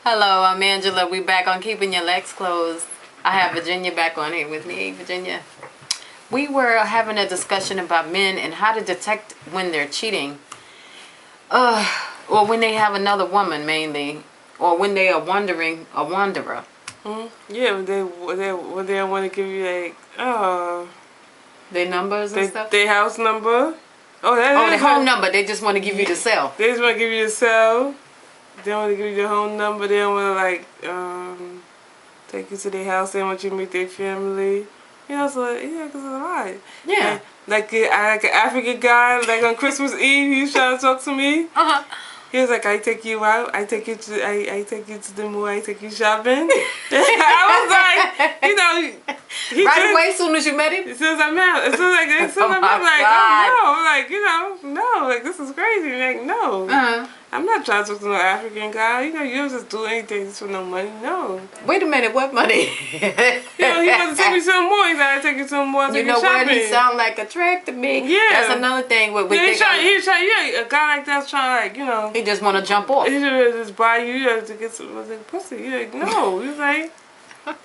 Hello, I'm Angela. We back on Keeping Your Legs Closed. I have Virginia back on here with me. Hey, Virginia. We were having a discussion about men and how to detect when they're cheating. Or when they have another woman mainly. Or when they are a wanderer. Yeah, when they want to give you Their numbers and stuff? their house number. Their home number. They just want to give you the cell. They just want to give you the cell. They don't want to give you the home number. They don't want to take you to their house. They want you to meet their family. You know, so yeah, because it's a lot. Yeah. Like an African guy, like on Christmas Eve, he was trying to talk to me. He was like, I take you out, I take you to the mall, I take you shopping. I was like, you know, right away as soon as you met him? As soon as I met him, I'm like, oh no, like, you know, no, like this is crazy. Like, no. I'm not trying to talk to no African guy. You know, you don't just do anything just for no money. No. Wait a minute, what money? You know, he wants to take me some more. He's like, I take you some more. You know what? He sound like a trick to me. Yeah. That's another thing. A guy like that's trying, like, you know. He just want to jump off. He just buy you, to get some pussy. You're like, no. He's like,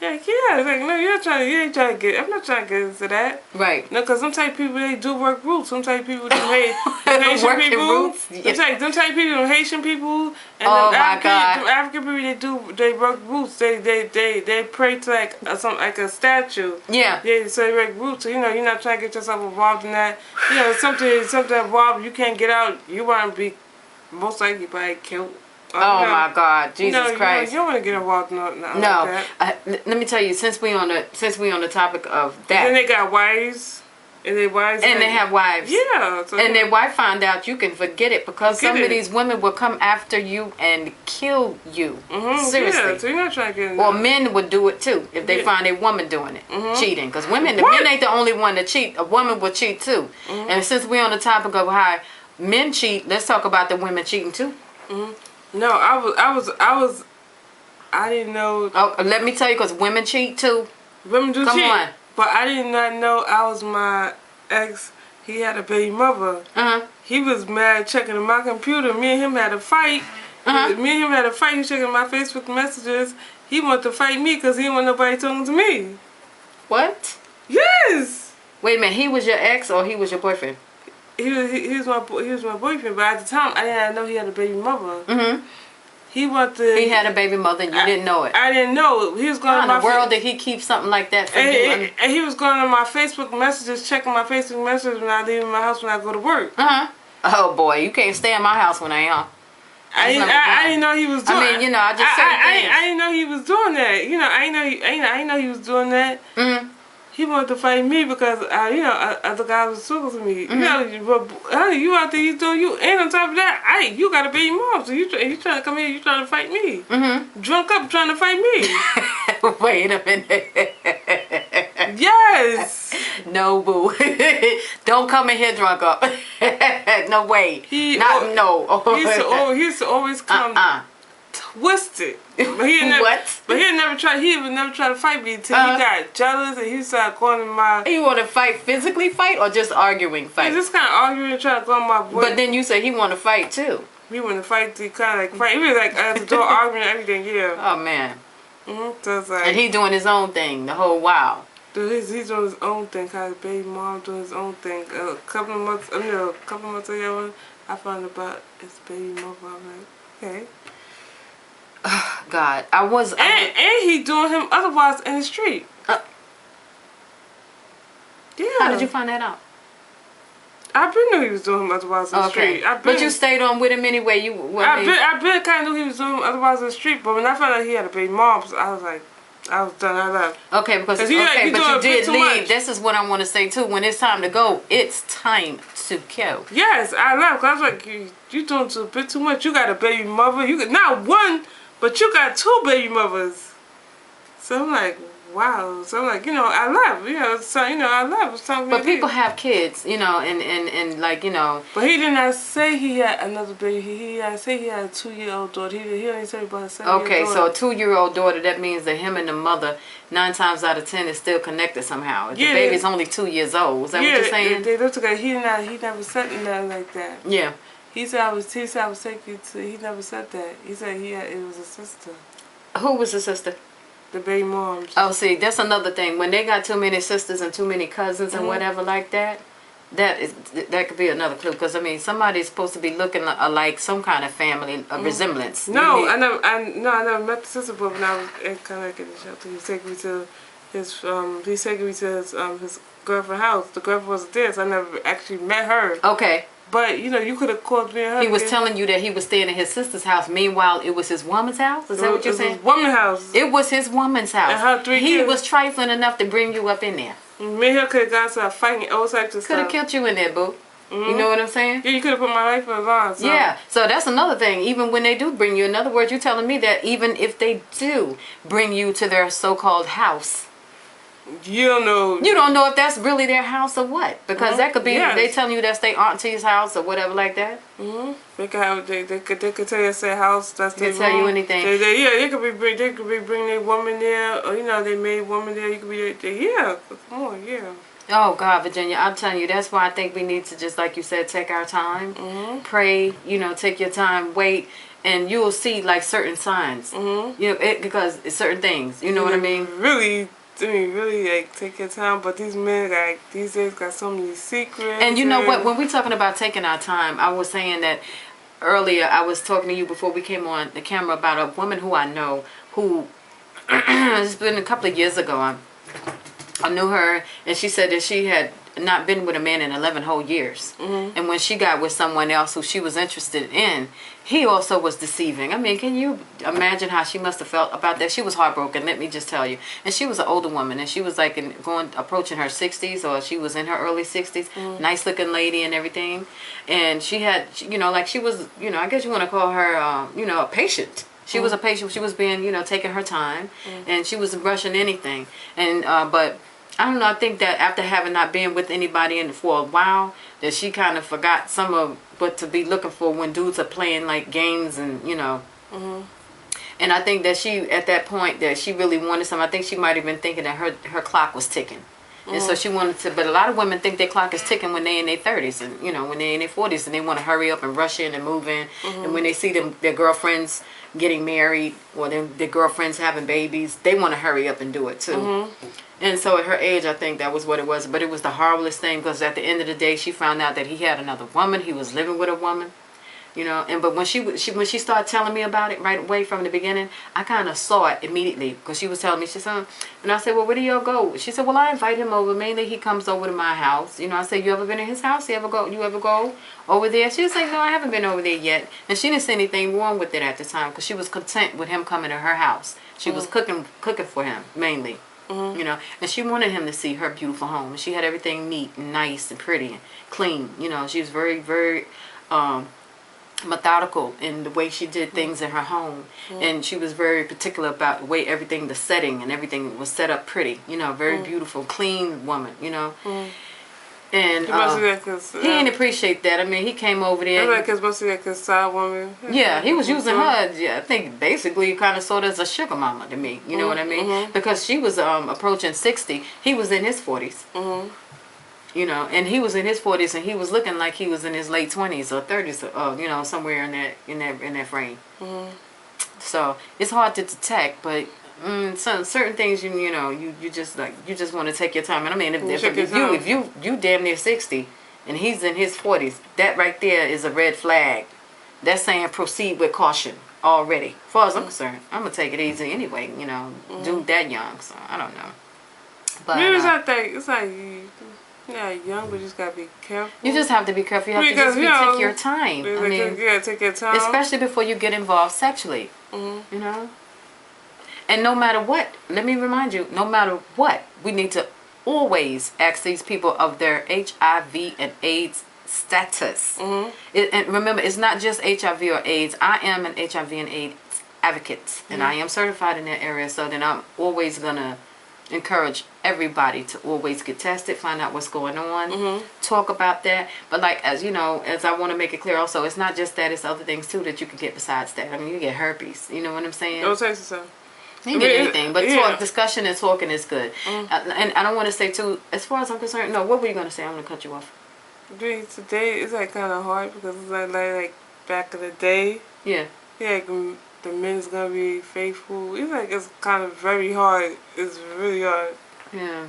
yeah. It's like, no, you ain't trying to get, I'm not trying to get into that. Right. No, because some type of people, they do work roots. Some type of people, them Haitian people. Roots? Yeah. Them type of people, them Haitian people. And oh, them my God. Them African people, they work roots. They pray to like a statue. Yeah. Yeah, so they work roots. So, you know, you're not trying to get yourself involved in that. You know, something involved, you can't get out. You want to be, most likely, probably killed. Oh my God, Jesus Christ! You don't want to get involved in nothing like that. Let me tell you, since we on the topic of that, then they got wives, and they have wives. Yeah, and their wife found out. You can forget it because some of these women will come after you and kill you. Seriously. Yeah, so you're not trying to get. Or men would do it too if they find a woman doing it, cheating. Because men ain't the only one to cheat. A woman will cheat too. And since we're on the topic of how men cheat, let's talk about the women cheating too. No, I didn't know. Oh, let me tell you, because women cheat too. Women do cheat. Come on. But I did not know I was my ex. He had a baby mother. He was mad checking my computer. Me and him had a fight. Me and him had a fight. He was checking my Facebook messages. He wanted to fight me because he didn't want nobody talking to me. What? Yes. Wait a minute. He was your ex or he was your boyfriend? He was my boyfriend, but at the time I didn't know he had a baby mother. He had a baby mother and you didn't know it. I didn't know it. He was going How in the world did he keep something like that from you? And he was going on my Facebook messages, checking my Facebook messages when I leave my house when I go to work. Oh boy, you can't stay in my house when I am home. I didn't know he was doing. I mean, you know, I just I didn't know he was doing that. You know, I didn't know he was doing that. He wanted to fight me because, you know, other guys was talking to me. You know, honey, you out there, you doing you. And on top of that, you got a baby mom, so you trying to come here, you trying to fight me. Drunk up trying to fight me. Wait a minute. Yes. No, boo. Don't come in here drunk up. No way. No. He used to always come twisted. But he would never try to fight me until he got jealous and he started calling my. He want to fight, physically fight, or just arguing fight? He just kind of arguing and trying to call my boy. But then you said he want to fight too. He want to fight. He kind of like fight. He was like at the door arguing and everything. Yeah. Oh man. So it's like, and he doing his own thing the whole while. Dude, he's doing his own thing. Cause his baby mom doing his own thing. A couple of months ago, I found about his baby mother. I'm like, okay. God, and he doing him otherwise in the street. Yeah. How did you find that out? I been knew he was doing him otherwise in the street. But you stayed on with him anyway. I been kind of knew he was doing him otherwise in the street. But when I found out he had a baby mom, I was like, I was done. I left. Okay, but you did leave. This is what I want to say too. When it's time to go, it's time to go. Yes, I left. I was like, you doing a bit too much. You got a baby mother. You got not one. But you got 2 baby mothers. So I'm like, wow. So I'm like, you know, I left. You know, so, you know, I left. But people have kids, you know, and like, you know. But he did not say he had another baby. He didn't say he had a 2-year-old daughter. He only said about a 7-year-old daughter. Okay, so a 2-year-old daughter, that means that him and the mother, 9 times out of 10, is still connected somehow. If the baby's only 2 years old. Is that what you're saying? They look together. He never said nothing like that. Yeah. He said I was taking you to. He never said that. He said it was a sister. Who was the sister? The baby moms. Oh, see, that's another thing. When they got too many sisters and too many cousins and whatever like that, that could be another clue. Because I mean, somebody's supposed to be looking like some kind of family, a resemblance. No, I never met the sister, but when I was in Connecticut, he taking me to his his girlfriend's house. The girlfriend was there, so I never actually met her. Okay. But you could have called me and her. He was telling you that he was staying at his sister's house. Meanwhile, it was his woman's house. Is that what you're saying? It was his woman's house. It was his woman's house. And her 3 he kids. was trifling enough to bring you up in there. Me and her could have got to fighting all types of stuff. Could have killed you in there, boo. You know what I'm saying? Yeah, you could have put my life on the line. So. Yeah, so that's another thing. Even when they do bring you, in other words, you're telling me that even if they do bring you to their so-called house, you don't know. You don't know if that's really their house or what, because that could be they Yes. telling you that's their auntie's house or whatever like that. They could have they could tell you it's their house. That's They their could tell you room. anything. They could be bringing their woman there, or they made woman there. You could be come on, yeah. Oh God, Virginia, I'm telling you, that's why I think we need to just, like you said, take our time, pray. Take your time, wait, and you will see like certain signs. Because it's certain things. You know what I mean? Really, like take your time. But these men, like these days, got so many secrets. And you know what? When we talking about taking our time, I was saying that earlier. I was talking to you before we came on the camera about a woman who I know who it's been a couple of years ago. I knew her, and she said that she had not been with a man in 11 whole years. And when she got with someone else who she was interested in, he also was deceiving. I mean, can you imagine how she must have felt about that? She was heartbroken, let me just tell you. And she was an older woman, and she was like approaching her 60s, or she was in her early 60s. Nice looking lady and everything. And she had, like she was, I guess you want to call her, a patient. She was a patient. She was being, taking her time, and she wasn't rushing anything. And but I don't know. I think that after having not been with anybody for a while, that she kind of forgot some of what to be looking for when dudes are playing like games and And I think that she, at that point, that she really wanted something. I think she might have been thinking that her clock was ticking. And so she wanted to, but a lot of women think their clock is ticking when they're in their 30s and, when they're in their 40s, and they want to hurry up and rush in and move in. And when they see their girlfriends getting married or their girlfriends having babies, they want to hurry up and do it too. And so at her age, I think that was what it was. But it was the horriblest thing, because at the end of the day, she found out that he had another woman. He was living with a woman. But when she started telling me about it right away from the beginning, I kind of saw it immediately, because she was telling me, she said, and I said, well, where do y'all go? She said, well, I invite him over. Mainly he comes over to my house. I said, you ever been in his house? You ever go over there? She was like, no, I haven't been over there yet. And she didn't see anything wrong with it at the time, because she was content with him coming to her house. She was cooking for him mainly. And she wanted him to see her beautiful home. She had everything neat and nice and pretty and clean. She was very, very methodical in the way she did things in her home, and she was very particular about the way the setting and everything was set up pretty. Very beautiful, clean woman. And he didn't appreciate that. I mean, he came over there. Like his mostly like his side woman. Yeah, he was using her. Yeah, I think basically kind of sort of as a sugar mama to me. You know what I mean? Because she was approaching 60. He was in his 40s. And he was in his 40s, and he was looking like he was in his late 20s or 30s, somewhere in that frame. So it's hard to detect, but certain things you just want to take your time. And I mean, if you damn near 60 and he's in his 40s, that right there is a red flag. That's saying proceed with caution already. As far as I'm concerned, I'm gonna take it easy anyway. Dude that young, so I don't know. But maybe it's not that. It's like young, but you just gotta be careful. You just have to be careful. You have to take your time. I mean, take your time, especially before you get involved sexually. And no matter what, let me remind you, no matter what, we need to always ask these people of their HIV and AIDS status. And remember, it's not just HIV or AIDS. I am an HIV and AIDS advocate, and I am certified in that area. So then I'm always gonna encourage everybody to always get tested, find out what's going on, talk about that. But as as I want to make it clear also, it's not just that, it's other things too that you can get besides that. I mean, you get herpes, you know what I'm saying? Those types of stuff. You can get anything, but discussion and talking is good. And I don't want to say too, as far as I'm concerned, no, what were you going to say? I'm going to cut you off. Doing today is like kind of hard because it's like back in the day. Yeah. Yeah, like the men is gonna be faithful. It's like it's kind of very hard. It's really hard. Yeah.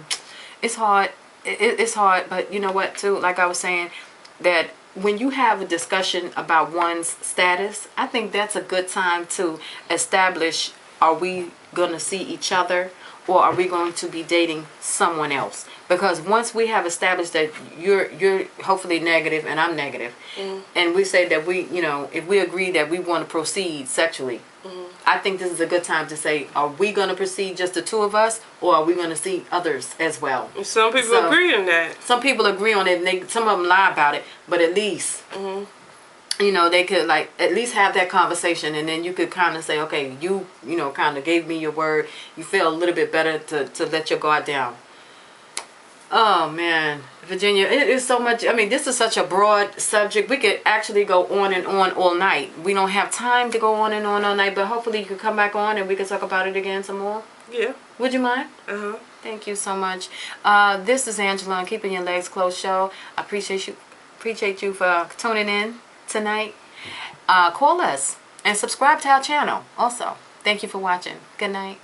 It's hard. It's hard, but you know what too? Like I was saying, that when you have a discussion about one's status, I think that's a good time to establish, are we going to see each other, or are we going to be dating someone else? Because once we have established that you're hopefully negative and I'm negative, and we say that we, you know, if we agree that we want to proceed sexually, I think this is a good time to say, are we going to proceed just the two of us, or are we going to see others as well? Some people agree on that. Some people agree on it, and some of them lie about it, but at least, you know, they could like at least have that conversation, and then you could kind of say, okay, you know, kind of gave me your word. You feel a little bit better to let your guard down. Oh man, Virginia, it is so much. I mean, this is such a broad subject. We could actually go on and on all night. We don't have time to go on and on all night, but hopefully you could come back on and we could talk about it again some more. Yeah. Would you mind? Uh-huh. Thank you so much. This is Angela on Keeping Your Legs Closed show. I appreciate you for tuning in tonight. Call us and subscribe to our channel also. Thank you for watching. Good night.